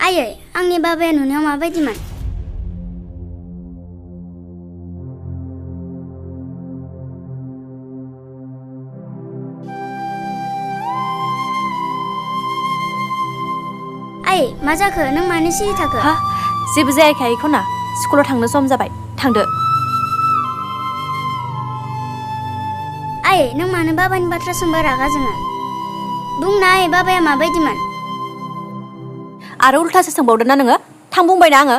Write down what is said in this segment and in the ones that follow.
आयै आंनि बाबाया नुनायाव माबायदिमोन? आयै मा जाखो नों मानो सिरि थाखो? हा जेबो जायाखै आइखौना स्कुलाव थांनो सम जाबाय थांदो। आयै नों मानो बाबानि बाथ्रा सोंबा रागा जोङो? बुंना आयै बाबाया माबायदिमोन? आरो उल्थासो सोंबावदों ना नोङो? थां बुंबायना आङो।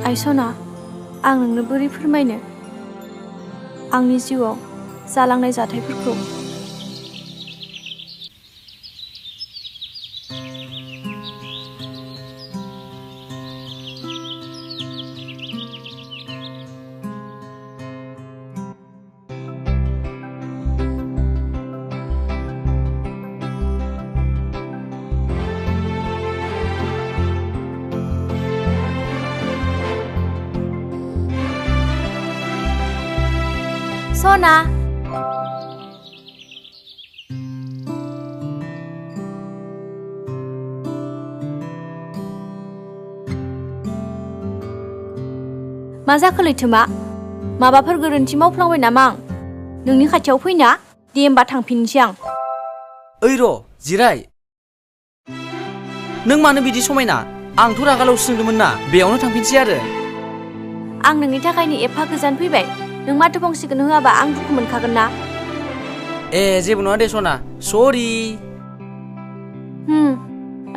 आइ सना आं नोंनो बोरै फोरमायनो आंनि जिउआव जालांनाय जाथायफोरखौ। सना मा जाखो लैथोमा? माबाफोर गोरोन्थि मावफ्लांबाय नामा आं? नोंनि खाथियाव फैना? दे होमबा थांफिननोसै आं। ओइ र' जिराय। नों मानो बिदि समायना? आंथ' रागालावसो सोंदोंमोन ना, बेयावनो थांफिनसै आरो। आं नोंनि थाखायनो एफा गोजान फैबाय। नों माथो फंसेखौनो होआबा आं दुखु मोनखागोन ना। ए जेबो नङा दे सना, सरि।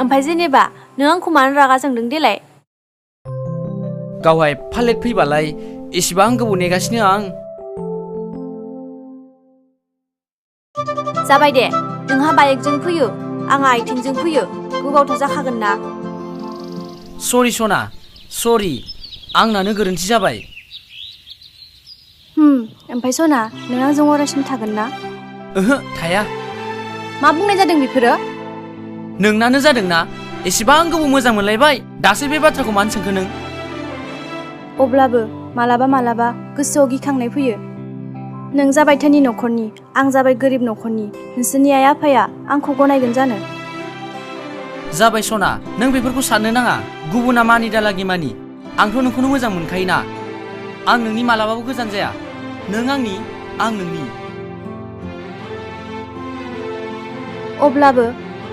ओमफ्राय जेनेबा नों आंखौ मानो रागा जोंदों देलाय? गावहाय फालेट फैबालाय एसेबां गोबाव नेगासिनो आं। जाबाय दे, नोंहा बाइकजों फैयो आंहा आथिंजों फैयो, गोबावथ' जाखागोन ना। सरि सना, सरि। आंनानो गोरोन्थि जाबाय। ओमफ्राय सना नों आंजों अरायसम थागोन ना? ओहो थाया। मा बुंनाय जादों बेफोरो? नोंनानो जादोंना, एसेबां गोबाव मोजां मोनलायबाय, दासो बे बाथ्राखौ मानो सोंखो नों? अब्लाबो मालाबा मालाबा गोसोआव गिखांनाय फैयो। नों जाबाय धोनि न'खरनि, आं जाबाय गोरिब न'खरनि। नोंसोरनि आइ आफाया आंखौ गनायगोन जानो? जाबाय सना, नों बेफोरखौ साननो नाङा। गुबुना मानि दालागि मानि, आंथ' नोंखौनो मोजां मोनखायोना। आं नोंनि मालाबाबो गोजान जाया। नों आंनि, आं नोंनि। अब्लाबो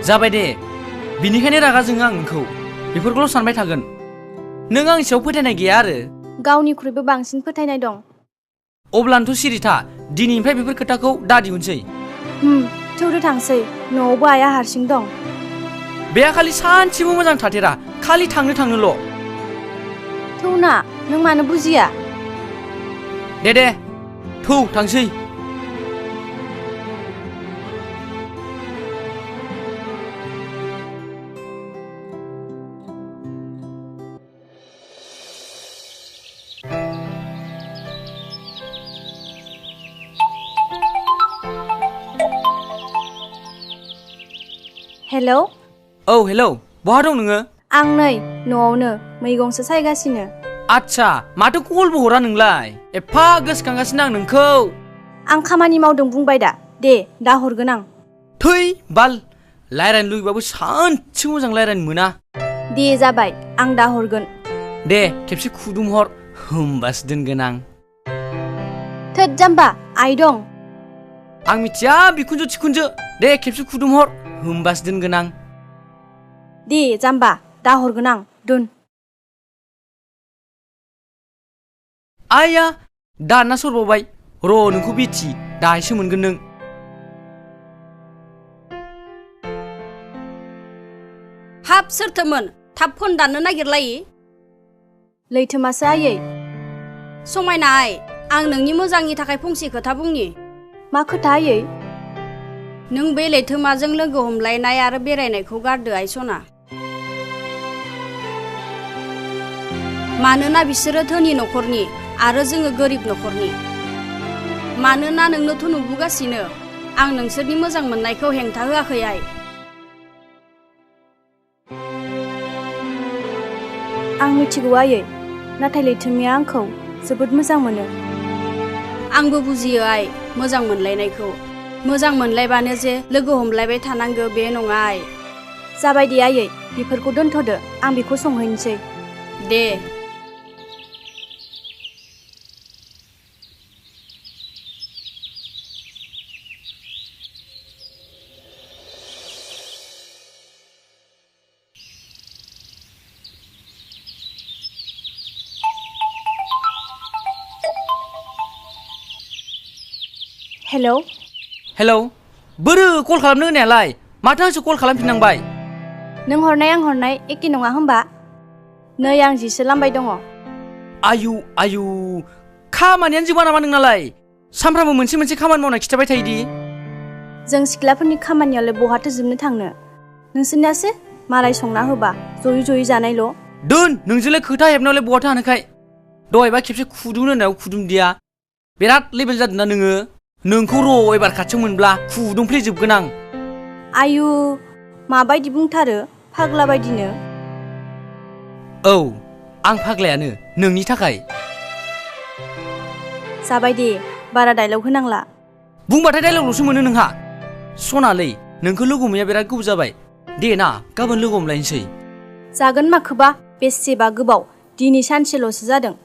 जाबाय दे, बिनिखायनो रागा जोङो आं नोंखौ। बेफोरखौल' सानबाय थागोन। नों आंनि सायाव फोथायनाय गैया आरो? गावनिख्रुइबो बांसिन फोथायनाय दं। अब्लानोथ' सिरि था, दिनैनिफ्राय बेफोर खोथाखौ दा दिहुनसै। थौदो थांसै, न'आवबो आइया हारसिं दं। बेहा खालि सानसेबो मोजां थाथेरा, खालि थांनोल'। थौना, नों मानो बुजिया? दे थौ थांसै। हेलौ। औ हेलौ, बहा दं नोङो? आं नै न'आवनो मैगंसो सायगासिनो। आच्छा, माथो कलबो हरा नोंलाय? एफा गोसोखांगासिनो आं नोंखौ। आं खामानि मावदों बुंबाय दा, दे दा हरगोन आं। थै बाल, रायज्लायनो लुगैबाबो सानसे मोजां रायज्लायनो मोना। दे जाबाय, आं दा हरगोन। दे खेबसे खुदुमहर, होमबासो दोनगोन आं। थोद जाम्बा, आइ दं। आं मिथिया बिखुनजो थिखुनजो, दे खेबसे खुदुमहर, होमबासो दोनगोन आं। दे जाम्बा, दा हरगोन आं, दोन। आइया दानना सरबावबाय। र' नोंखौ बेथि, दाहायसो मोनगोन नों। हाब सोरथोमोन थाब फन दाननो नागिरलायि? लैथोमासो आयै। समायना आइ, आं नोंनि मोजांनि थाखाय फंसे खोथा बुंनि। मा खोथा आयै? नों बे लैथोमाजों लोगो हमलायनाय आरो बेरायनायखौ गारदो आइ सना। मानोना बिसोरो धोनि न'खरनि आरो जोङो गोरिब न'खरनि। मानोना नोंनोथ' नुबोगासिनो, आं नोंसोरनि मोजां मोननायखौ हेंथा होआखै आइ। आं मिथिगौ आयै नाथाय लैथोमाया आंखौ जोबोद मोजां मोनो आंबो बुजियो आइ मोजां मोनलायनायखौ मोजां मोनलायबानो जे लोगो हमलायबाय थानांगौ बे नङा आइ जाबाय दे आयै बेफोरखौ दोनथ'दो आं बेखौ संहैनोसै दे हेलौ हेलौ बोरो कल खालामनो होनायालाय माथो आंसो कल खालामफिननांबाय नों हरनाय आं हरनाय एखे नङा होमबा नै आं जिसो लामबाय दङ आयु आयु खामानियानो जोबा नामा नोंनालाय सानफ्रामबो मोनसे मोनसे खामानि मावना खिथाबाय थायोदि जों सिख्लाफोरनि खामानियावलाय बहाथो जोबनो थांनो नोंसोरनियासो मालाय संना होबा जयै जयै जानायल' दोन नोंजोंलाय खोथा हेबनायावलाय बहाथो हानोखाय दहायबा खेबसे खुदुमनो होननायाव खुदुमदिया बिराद लेबेल जादों ना नोङो नोंखौ र' एबार खाथियाव मोनब्ला खुदुमफ्लेजोबगोन आं आयु माबायदि बुंथारो फाग्ला बायदिनो औ आं फाग्लायानो नोंनि थाखाय जाबाय दे बारा डायलग होनांला बुंबाथाय डायलगल'सो मोनो नोंहा सनालै नोंखौ लोगो हमैया बिराद गोबाव जाबाय दे ना गाबोन लोगो हमलायनोसै जागोन माखोबा बेसेबा गोबाव दिनै सानसेल'सो जादों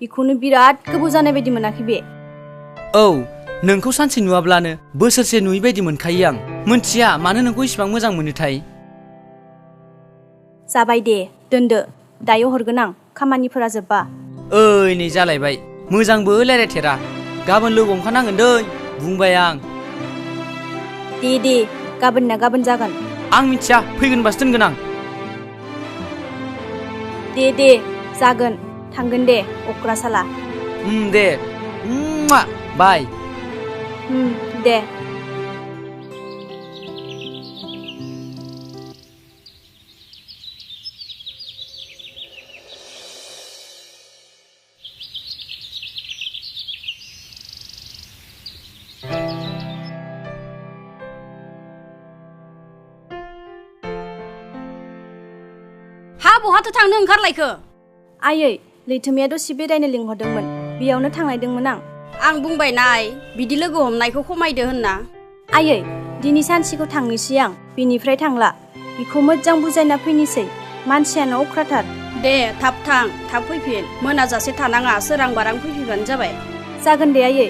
बेखौनो बिराद गोबाव जानाय बायदि मोनाखै बे औ नोंखौ सानसे नुवाब्लानो बोसोरसे नुयै बायदि मोनखायो आं मोनथिया मानो नोंखौ इसिबां मोजां मोनोथाय जाबाय दे दोनदो दायो हरगोन आं खामानिफोरा जोब्बा ओइ नै जालायबाय मोजांबो रायलायथेरा गाबोन लोगो हमखानांगोन दै बुंबाय आं दे गाबोन ना गाबोन जागोन आं मिथिया फैगोनबासो दोनगोन आं दे जागोन थांगोन दे अक्रासाला दे बाय दे हा बहाथो थांनो ओंखारलायखो आयै लैथोमाया दसे बेरायनो लिंहरदोंमोन बेयावनो थांनायदोंमोन आं बुंबाय नाय बिदि लोगो हमनायखौ खमायदो होनना आयै दिनै सानसेखौ थांनोसै आं बेनिफ्राय थांला बेखौ मोजां बुजायना फैनोसै मानसियानो अख्राथार दे थाब थां थाब फैफिन मोनाजासे थानाङा सोरां बारां फैफिनबानो जाबाय जागोन दे आयै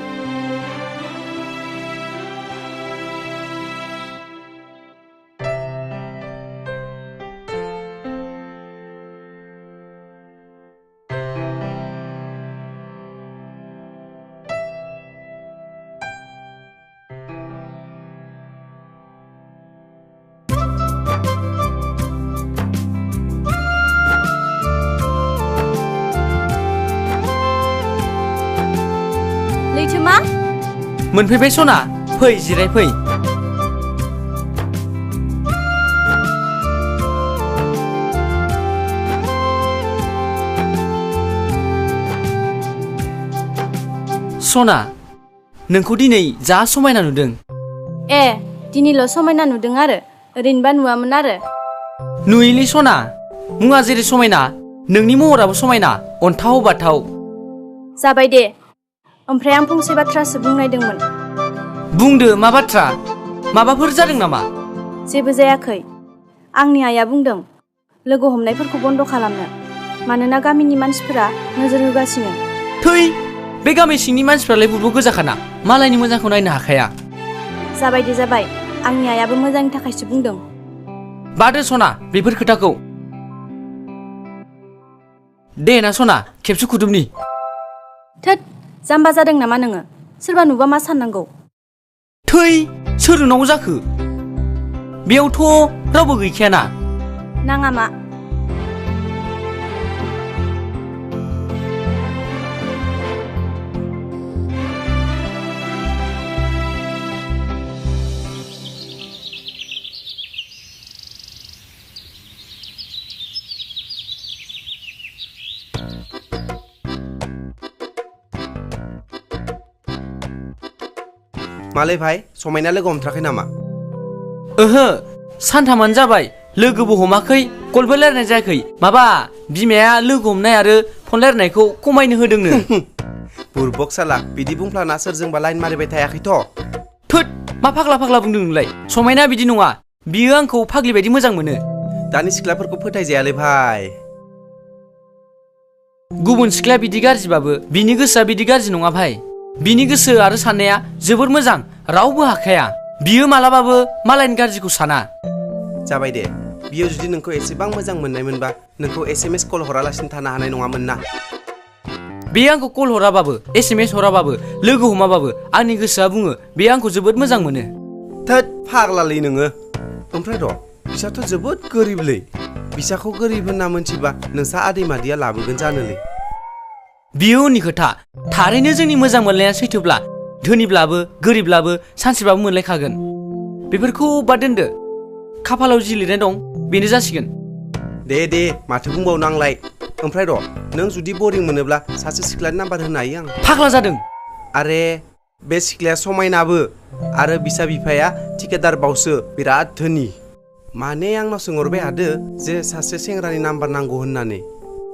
लैथोमा मोनफैबाय सना फै जिरायफै सना नोंखौ दिनै जा समायना नुदों ए दिनैल' समायना नुदों आरो ओरैनोबा नुवामोन आरो नुयोलै सना मुङा जेरै समायना नोंनि महराबो समायना अन्थाव बाथाव जाबाय दे ओमफ्राय आं फंसे बाथ्रासो बुंनायदोंमोन बुंदो मा बाथ्रा माबाफोर जादों नामा जेबो जायाखै आंनि आइया बुंदों लोगो हमनायफोरखौ बन्द' खालामनो मानोना गामिनि मानसिफोरा नोजोर होगासिनो थै बे गामि सिंनि मानसिफ्रालाय बुरबो गोजाखाना मालायनि मोजांखौ नायनो हाखाया जाबाय दे जाबाय आंनि आइयाबो मोजांनि थाखायसो बुंदों बादो सना बेफोर खोथाखौ दे ना सना खेबसे खुदुमनि थोद जाम्बा जादों नामा नोङो सोरबा नुबा मा साननांगौ थै सोर नुनांगौ जाखो बेयावथ' रावबो गैखायाना नाङा मा मालै भाई समायना लोगो हमथ्राखै नामा ओहो सानथामानो जाबाय लोगोबो हमाखै कलबो रायलायनाय जायाखै माबा बिमाया लोगो हमनाय आरो फन रायलायनायखौ खमायनो होदोंनो बुरबक साला बिदि बुंफ्लाना सोरजोंबा लाइन मारिबाय थायाखैथ' थोद मा फाग्ला फाग्ला बुंदों नोंलाय समायना बिदि नङा बियो आंखौ फाग्लि बायदि मोजां मोनो दानि सिख्लाफोरखौ फोथायजायालै भाइ गुबुन सिख्लाया बिदि गाज्रिबाबो बिनि गोसोआ बिदि गाज्रि नङा भाइ बिनि गोसो आरो साननाया जोबोर मोजां रावबो हाखाया बियो मालाबाबो मालायनि गाज्रिखौ साना जाबाय दे बियो जुदि नोंखौ एसेबां मोजां मोननायमोनबा नोंखौ SMS कल हरालासिनो थानो हानाय नङामोन ना बे आंखौ कल हराबाबो SMS हराबाबो लोगो हमाबाबो आंनि गोसोआ बुङो बे आंखौ जोबोद मोजां मोनो थोद फाग्लालै नोङो ओमफ्राय र' बिसाथ' जोबोद गोरिबलै बिसाखौ गोरिब होनना मोनथिबा नोंसा आदै मादैया लाबोगोन जानोलै बियो उननि खोथा थारैनो जोंनि मोजां मोनलायना सैथोब्ला धोनिब्लाबो गोरिबब्लाबो सानसेबाबो मोनलायखागोन बेफोरखौ बाद दोनदो खाफालाव जि लिरनाय दं बेनो जासिगोन दे माथो बुंबावनो आंलाय ओमफ्राय र' नों जुदि बरिं मोनोब्ला सासे सिख्लानि नाम्बार होनो हायो आं फाग्ला जादों आरे बे सिख्लाया समायनाबो आरो बिसा बिफाया थिकेदार बावसो बिराद धोनि माने आंनाव सोंहरबाय हादो जे सासे सेंग्रानि नाम्बार नांगौ होननानै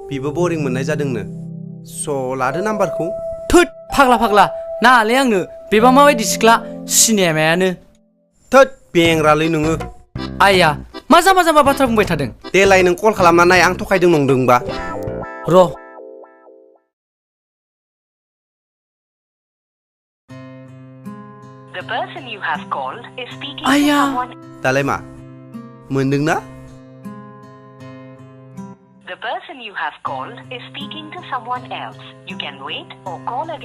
बिबो बरिं मोननाय जादोंनो स' लादो नाम्बारखौ थोद फाग्ला नालाय आंनो बेबा माबायदि सिख्ला सिनायामायानो थोद बेंग्रालै नोङो आइया मा जामा बाथ्रा बुंबाय थादों देलाय नों कल खालामना नाय आं थगायदों नंदोंबा र' आइया दालाय मा मोनदोंना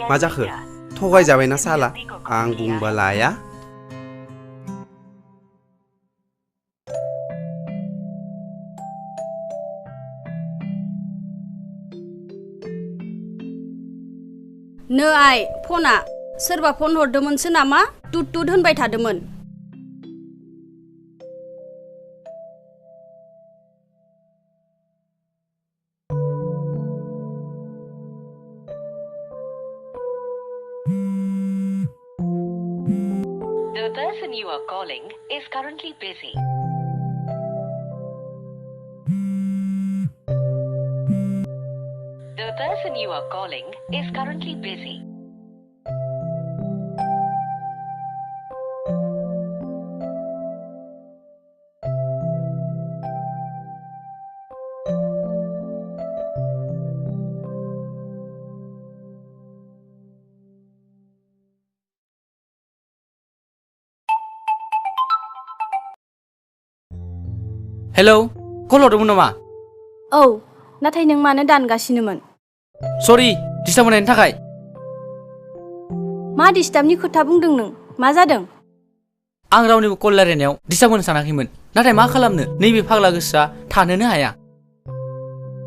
मा जाखो थगायजाबायना साला आं बुंबा लाया नो आइ फना सोरबा फन हरदोंमोनसो नामा टुट होनबाय थादोंमोन The person you are calling is currently busy. The person you are calling is currently busy. Hello कल हरदोंमोन नामा औ नाथाय नों मानो दानगासिनोमोन सरि डिस्टार्ब होनायनि थाखाय मा डिस्टार्बनि खोथा बुंदों नों मा जादों आं रावनिबो कल रायलायनायाव डिस्टार्ब होनो सानाखैमोन नाथाय मा खालामनो नैबे फाग्ला गोसोआ थानोनो हाया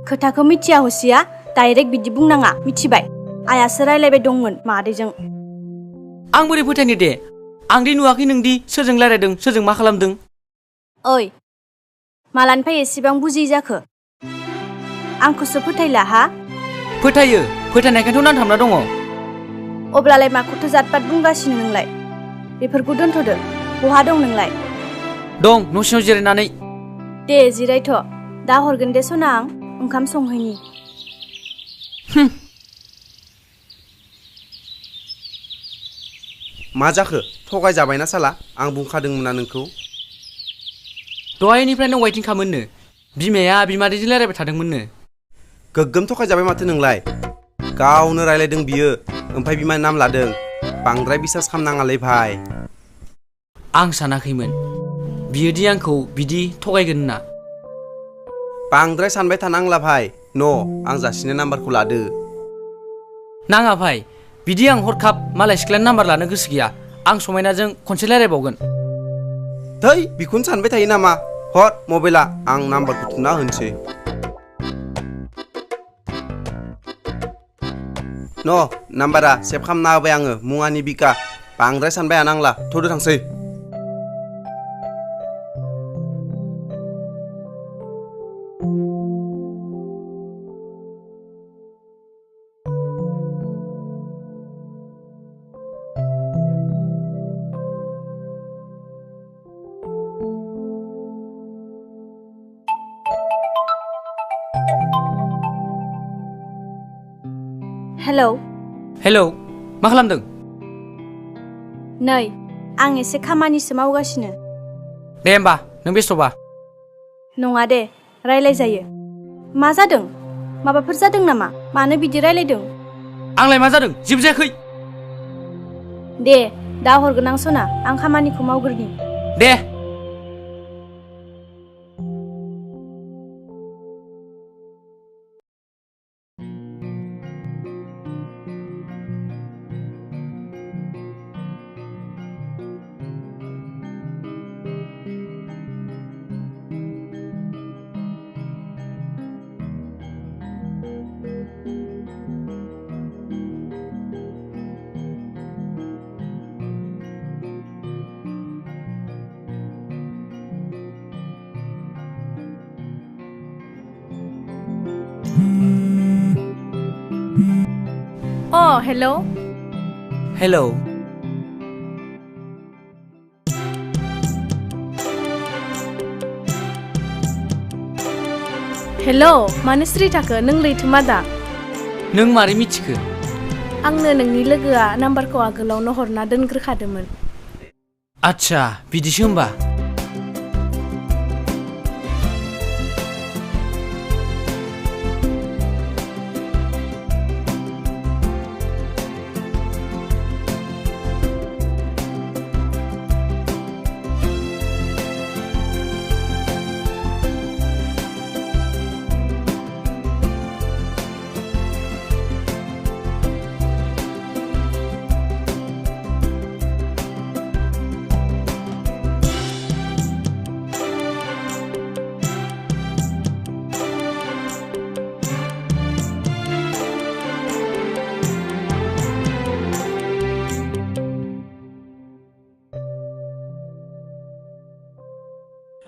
खोथाखौ मिथिया हसिया डाइरेक्ट बिदि बुंनाङा मिथिबाय आयासो रायलायबाय दंमोन मादैजों आं बोरै फोथायनो दे आंदि नुवाखै नोंदि सोरजों रायलायदों सोरजों मा खालामदों ओइ मालानिफ्राय एसेबां बुजियै जाखो आंखौसो फोथायला हा फोथायो फोथायनायखायनोथ' नांथाबना दङ अब्लालाय माखौथो जातपात बुंगासिनो नोंलाय बेफोरखौ दोनथ'दो बहा दं नोंलाय दं न' सिङाव जिरायनानै दे जिरायथ' दा हरगोन दे सना आं ओंखाम संहैनि मा जाखो थगायजाबायना साला आं बुंखादोंमोन ना नोंखौ दहायनिफ्रायनो वाइटिं खामोननो बिमाया बिमादैजों रायलायबाय थादोंमोननो गोग्गोम थगायजाबाय माथो नोंलाय गावनो रायलायदों बियो ओमफ्राय बिमानि नाम लादों बांद्राय बिसास खालामनाङालै भाइ आं सानाखैमोन बियोदि आंखौ बिदि थगायगोन होनना बांद्राय सानबाय थानांला भाइ न' आं जासिनो नाम्बारखौ लादो नाङा भाइ बिदि आं हरखाब मालाय सिख्लानि नाम्बार लानो गोसो गैया आं समायनाजों खनसे रायलायबावगोन थै बेखौनो सानबाय थायो नामा हर मबाइला आं नाम्बारखौ थुना होनोसै न' नाम्बारा सेभ खालामना होबाय आङो मुङानि बिका बांद्राय सानबाय हानांला थ'दो थांसै हेलौ हेलौ मा खालामदों? नै आं एसे खामानिसो मावगासिनो। दे होमबा नों बेस्थ'बा। नङा दे रायलायजायो। मा जादों? माबाफोर जादों नामा? मानो बिदि रायलायदों? आंलाय मा जादों? जेबो जायाखै। दे दा हरगोन आं सना, आं खामानिखौ मावग्रोनि। दे। हेलौ हेलौ हेलौ मानो सिरि थाखो? नों लैथोमा दा? नों मारै मिथिखो? आंनो नोंनि लोगोआ नाम्बारखौ आगोलावनो हरना दोनग्रोखादोंमोन। आच्छा बिदिसो होमबा।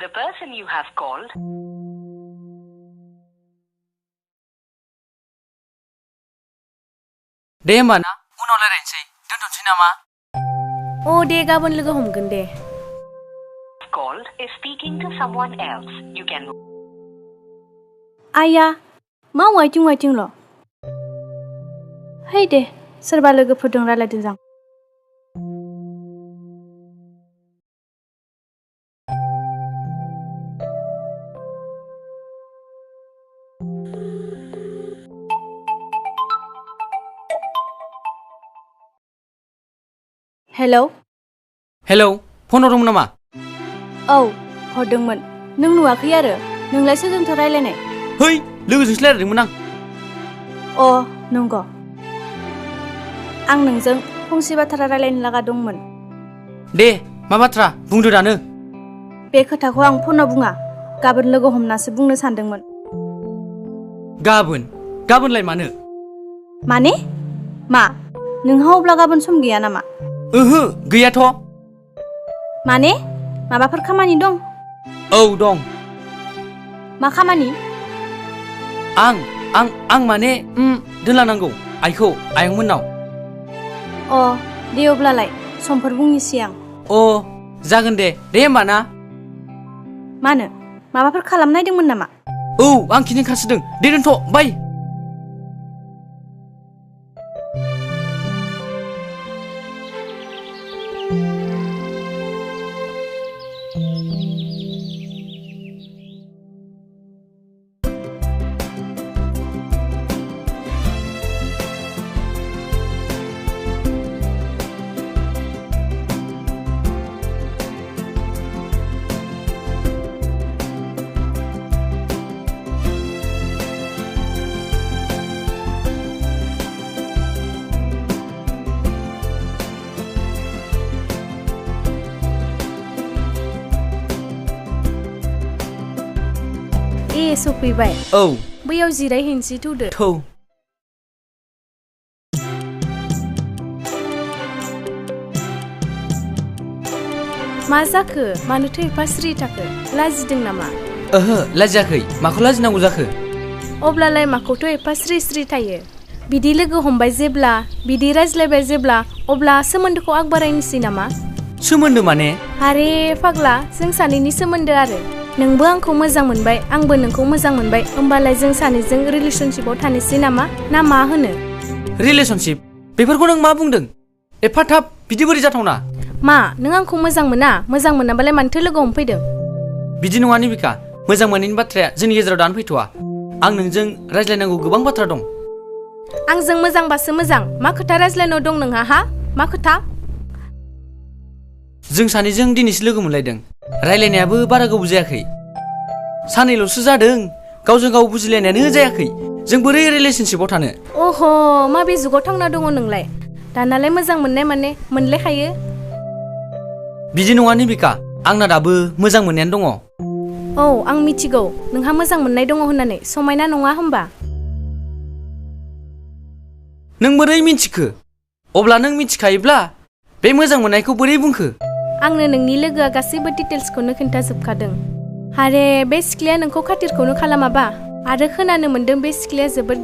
The person you have called. दे होमबा ना उनाव रायलायनोसै। दोनथ'नोसै नामा? दे गाबोन लोगो हमगोन दे। Called is speaking to someone else. You can. आया मा वाइथिं वाइथिंल'? है दे सोरबा लोगोफोरजों रायलायदों जां। हेलौ हेलौ फन हरदोंमोन नामा? औ हरदोंमोन। नों नुवाखै आरो? नोंलाय सोरजोंथो रायलायनाय? है लोगोजोंसो रायलायदोंमोन आं। नंगौ। आं नोंजों फंसे बाथ्रा रायलायनो लागा दंमोन। दे मा बाथ्रा बुंदो दानो। बे खोथाखौ आं फनाव बुङा, गाबोन लोगो हमनासो बुंनो सानदोंमोन। गाबोनलाय मानो? माने? मा नोंहा अब्ला गाबोन सम गैया नामा? ओहो गैयाथ'। माने माबाफोर खामानि दं? औ दं। मा खामानि? आं माने दोनलांनांगौ आइखौ आयंमोननाव। दे अब्लालाय समफोर बुंनिसै आं। जागोन दे होमबा ना। मानो माबाफोर खालामनायदोंमोन नामा? औ आं खिनो खासोदों। दे दोनथ' बाय। सफैबाय। औ बैयाव जिरायहैनोसै थौदो। थौ। मा जाखो? मानोथो एफा सिरि थाखो? लाजिदों नामा? ओहो लाजियाखै। माखौ लाजिनांगौ जाखो? अब्लालाय माखौथ' एफा स्रि स्रि थायो? बिदि लोगो हमबाय जेब्ला, बिदि रायज्लायबाय जेब्ला, अब्ला सोमोन्दोखौ आग बारायनोसै नामा? सोमोन्दो माने? आरे फाग्ला, जों सानैनि सोमोन्दो आरो। नोंबो आंखौ मोजां मोनबाय आंबो नोंखौ मोजां मोनबाय होमबालाय जों सानैजों रिलेशनशिपआव थानोसै नामा ना मा होनो रिलेशनशिप बेफोरखौ नों मा बुंदों एफा थाब बिदि बोरै जाथावना मा नों आंखौ मोजां मोनाबालाय मानोथो लोगो हमफैदों बिदि नङा निबिका मोजां मोनैनि बाथ्राया जोंनि गेजेराव दानो फैथ'वा आं नोंजों रायज्लायनांगौ गोबां बाथ्रा दं आंजों मोजांबासो मोजां मा खोथा रायज्लायनो दं नोंहा हा मा खोथा जों सानैजों दिनैसो लोगो मोनलायदों रायलायनायाबो बारा गोबाव जायाखै सानैल'सो जादों गावजों गाव बुजिलायनायानो जायाखै जों बोरै रिलेशनशिपआव थानो अह माबे जुगाव थांना दङ नोंलाय दानालाय मोजां मोननाय माने मोनलायखायो बिदि नङा निबिका आंना दाबो मोजां मोननायानो दङ औ आं मिथिगौ नोंहा मोजां मोननाय दङ होननानै समायना नङा होमबा नों बोरै मिन्थिखो अब्ला नों मिथिखायोब्ला बे मोजां मोननायखौ बोरै बुंखो आंनो नोंनि लोगोआ गासैबो डिटेल्सखौनो खोन्थाजोबखादों आरे बे सिख्लाया नोंखौ खाथिरखौनो खालामाबा आरो खोनानो मोनदों बे सिख्लाया जोबोद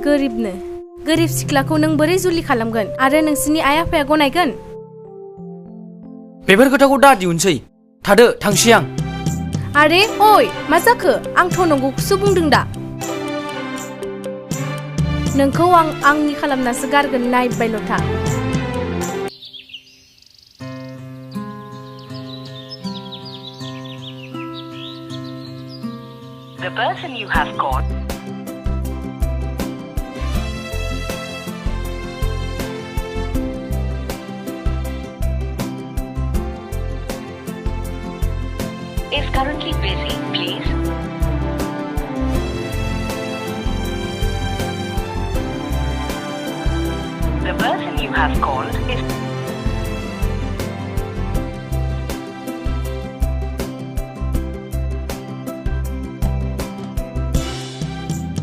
गोरिब सिख्लाखौ नों बोरै जुलि खालामगोन आरो नोंसोरनि आइ आफाया गनायगोन बेफोर खोथाखौ दा दिहुनसै थादो थांसै आं आरे ओइ मा जाखो आंथ' नंगौखौसो बुंदों दा नोंखौ आं आंनि खालामनासो गारगोन नायबायल' था The person you have called is currently busy. Please. The person you have called is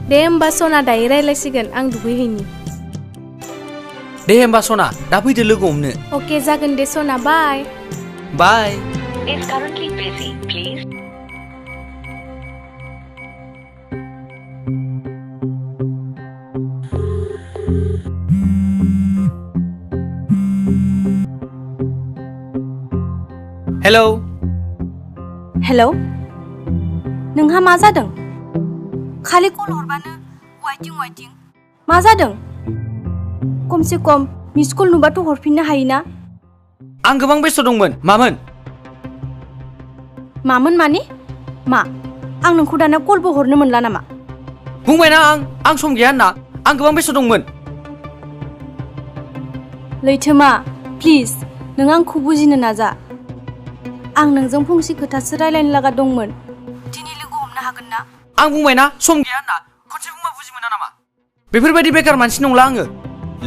दे होमबा सना दायो रायलायसिगोन आं दुगैहैनि दे होमबा सना दा फैदो लोगो हमनो अके जागोन दे सना बाय बाय is currently busy. Please. Hello hello नोंहा मा जादों खालि कल हरबानो वाइटिं मा जादों खमसे खम मिस कल नुबाथ' हरफिननो हायोना आं गोबां बेस्थ' दंमोन मामोन माने मा आं नोंखौ दाना कलबो हरनो मोनला नामा बुंबायना आं सम गैया होनना आं गोबां बेस्थ' दंमोन लैथोमा प्लिज नों आंखौ बुजिनो नाजा आं नोंजों फंसे खोथासो रायलायनो लागा दंमोन दिनै लोगो हमनो हागोन ना आं बुंबायना सम गैया होनना खनसे बुंबा बुजि मोना नामा बेफोरबायदि बेकार मानसि नंला आङो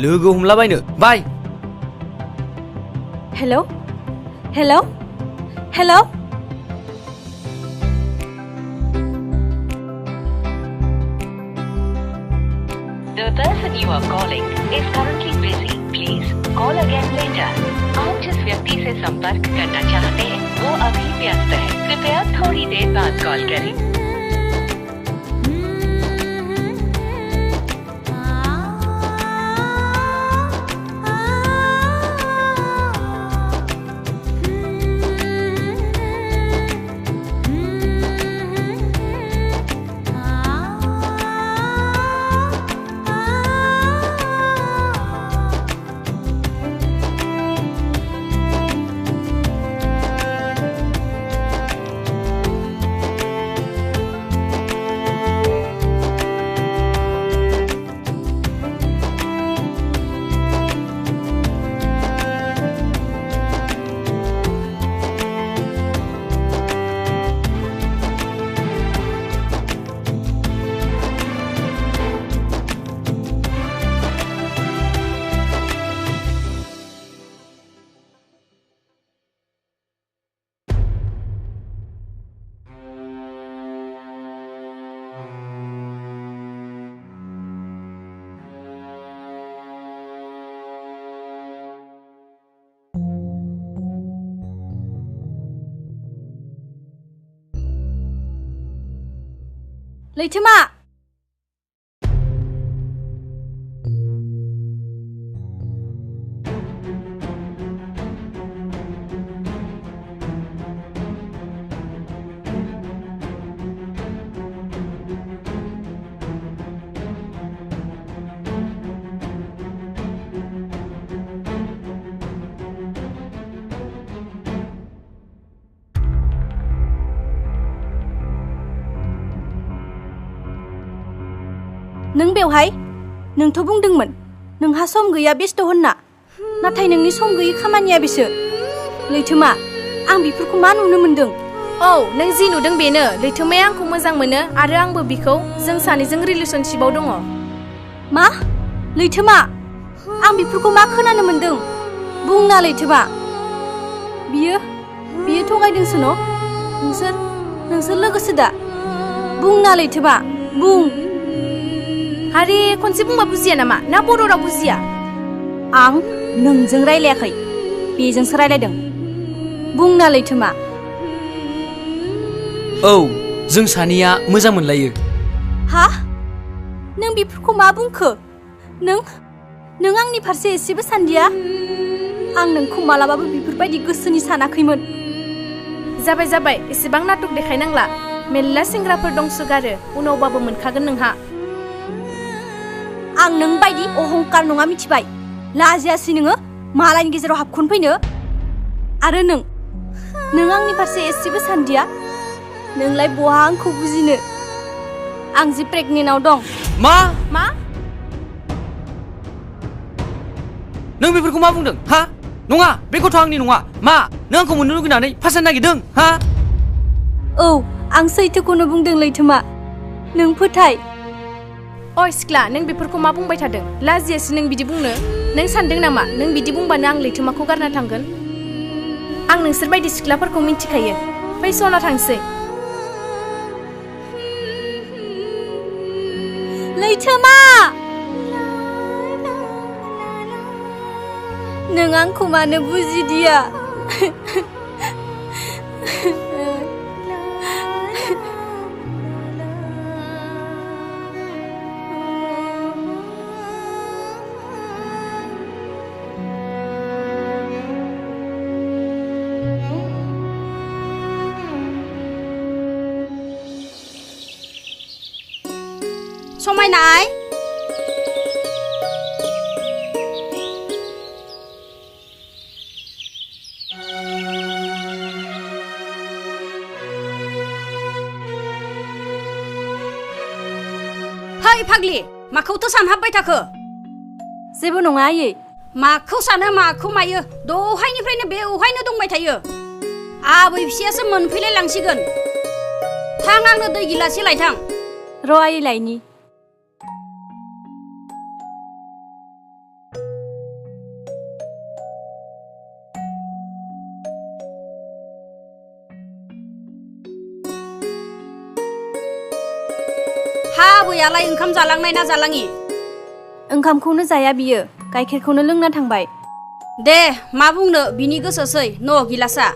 लोगो हमलाबायनो बाय hello The person you are calling is currently busy. Please call again later. आप जिस व्यक्ति से संपर्क करना चाहते हैं वो अभी व्यस्त है कृपया थोड़ी देर बाद कॉल करें लैथोमा नों बेवहाय नोंथ' बुंदोंमोन नोंहा सम गैया बेस्थ' होनना नाथाय नोंनि सम गैयि खामानिया बेसो लैथोमा आं बेफोरखौ मा नुनो मोनदों औ नों जि नुदों बेनो लैथोमाया आंखौ मोजां मोनो आरो आंबो बिखौ जों सानैजों रिलेशनशिपआव दङ मा लैथोमा आं बेफोरखौ मा खोनानो मोनदों बुंना लैथोमा बियो थगायदोंसो न' नोंसोर लोगोसो दा बुंना लैथोमा बुं हारे खनसे बुंबा बुजिया नामा ना बर' राव बुजिया आं नोंजों रायलायाखै बेजोंसो रायलायदों बुंना लैथोमा औ जों सानैया मोजां मोनलायो हा नों बेफोरखौ मा बुंखो नों आंनि फारसे एसेबो सानदिया आं नोंखौ मालाबाबो बेफोरबायदि गोसोनि सानाखैमोन जाबाय एसेबां नाटक देखायनांला मेल्ला सेंग्राफोर दंसोगारो उनावबाबो मोनखागोन नोंहा आं नों बायदि अहंकार नङा मिथिबाय लाजियासै नोङो मालायनि गेजेराव हाबखन फैनो आरो नों आंनि फारसे एसेबो सानदिया नोंलाय बहा आंखौ बुजिनो आं जि प्रेगनेन्टआव दं मा मा नों बेफोरखौ मा बुंदों हा नङा बे गथ' आंनि नङा मा नों आंखौ मोननो लुगैनानै फासायनो नागिरदों हा औ आं सैथोखौनो बुंदों लैथोमा नों फोथाय अय सिख्ला नों बेफोरखौ मा बुंबाय थादों लाजियासै नों बिदि बुंनो नों सानदों नामा नों बिदि बुंबानो आं लैथोमाखौ गारना थांगोन आं नोंसोर बायदि सिख्लाफोरखौ मिथिखायो फै सना थांसै लैथोमा नों आंखौ मानो बुजिदिया समायनाय है फाग्लि माखौथो सानहाबबाय थाखो जेबो नङा आयै माखौ सानो माखौ मायो दहायनिफ्रायनो बेवहायनो दंबाय थायो आबै फिसायासो मोनफैलाय लांसिगोन थां आंनो दै गिलाससे लायथां र' आयै लायनि हा आबैयालाय ओंखाम जालांनाय ना जालाङि ओंखामखौनो जाया बियो गाइखेरखौनो लोंना थांबाय दे मा बुंनो बिनि गोसोसै न' गिलासा